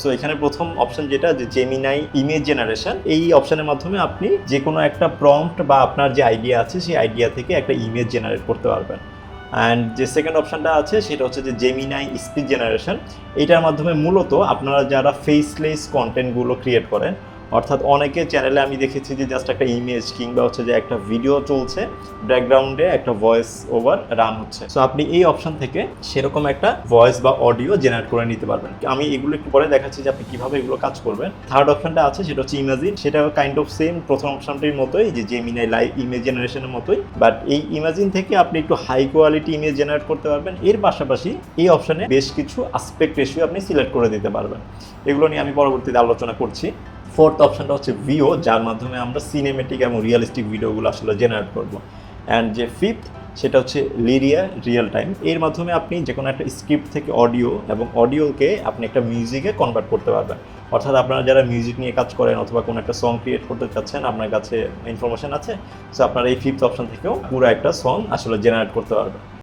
So এখানে প্রথম option যেটা যে জেমিনাই ইমেজ জেনারেশন, এই অপশনের মাধ্যমে আপনি যে কোনো একটা প্রম্পট বা আপনার যে আইডিয়া আছে সেই আইডিয়া থেকে একটা ইমেজ জেনারেট করতে পারবেন। অ্যান্ড যে সেকেন্ড অপশনটা আছে সেটা হচ্ছে যে জেমিনাই স্পিচ জেনারেশন। এটার মাধ্যমে মূলত আপনারা যারা ফেসলেস কন্টেন্টগুলো ক্রিয়েট করেন, অর্থাৎ অনেকে চ্যানেলে আমি দেখেছি যে জাস্ট একটা ইমেজ কিংবা হচ্ছে যে একটা ভিডিও চলছে, ব্যাকগ্রাউন্ডে একটা ভয়েস ওভার রান হচ্ছে। সো আপনি এই অপশন থেকে সেরকম একটা ভয়েস বা অডিও জেনারেট করে নিতে পারবেন। আমি এগুলো একটু পরে দেখাচ্ছি যে আপনি কিভাবে এগুলো কাজ করবেন। থার্ড অপশনটা আছে সেটা হচ্ছে ইমাজিন, সেটা কাইন্ড অফ সেম প্রথম অপশনটির মতোই, যে জেমিনাই লাইভ ইমেজ জেনারেশনের মতোই, বাট এই ইমাজিন থেকে আপনি একটু হাই কোয়ালিটি ইমেজ জেনারেট করতে পারবেন। এর পাশাপাশি এই অপশনে বেশ কিছু আসপেক্ট রেশিও আপনি সিলেক্ট করে দিতে পারবেন। এগুলো নিয়ে আমি পরবর্তীতে আলোচনা করছি। ফোর্থ অপশনটা হচ্ছে ভিও, যার মাধ্যমে আমরা সিনেমেটিক এবং রিয়েলিস্টিক ভিডিওগুলো আসলে জেনারেট করবো। অ্যান্ড যে ফিফথ সেটা হচ্ছে লিরিয়া রিয়েল টাইম, এর মাধ্যমে আপনি যে কোনো একটা স্ক্রিপ্ট থেকে অডিও এবং অডিওকে আপনি একটা মিউজিকে কনভার্ট করতে পারবেন। অর্থাৎ আপনারা যারা মিউজিক নিয়ে কাজ করেন অথবা কোনো একটা সং ক্রিয়েট করতে চাচ্ছেন, আপনার কাছে ইনফরমেশন আছে, সো আপনারা এই ফিফথ অপশন থেকেও পুরো একটা সং আসলে জেনারেট করতে পারবেন।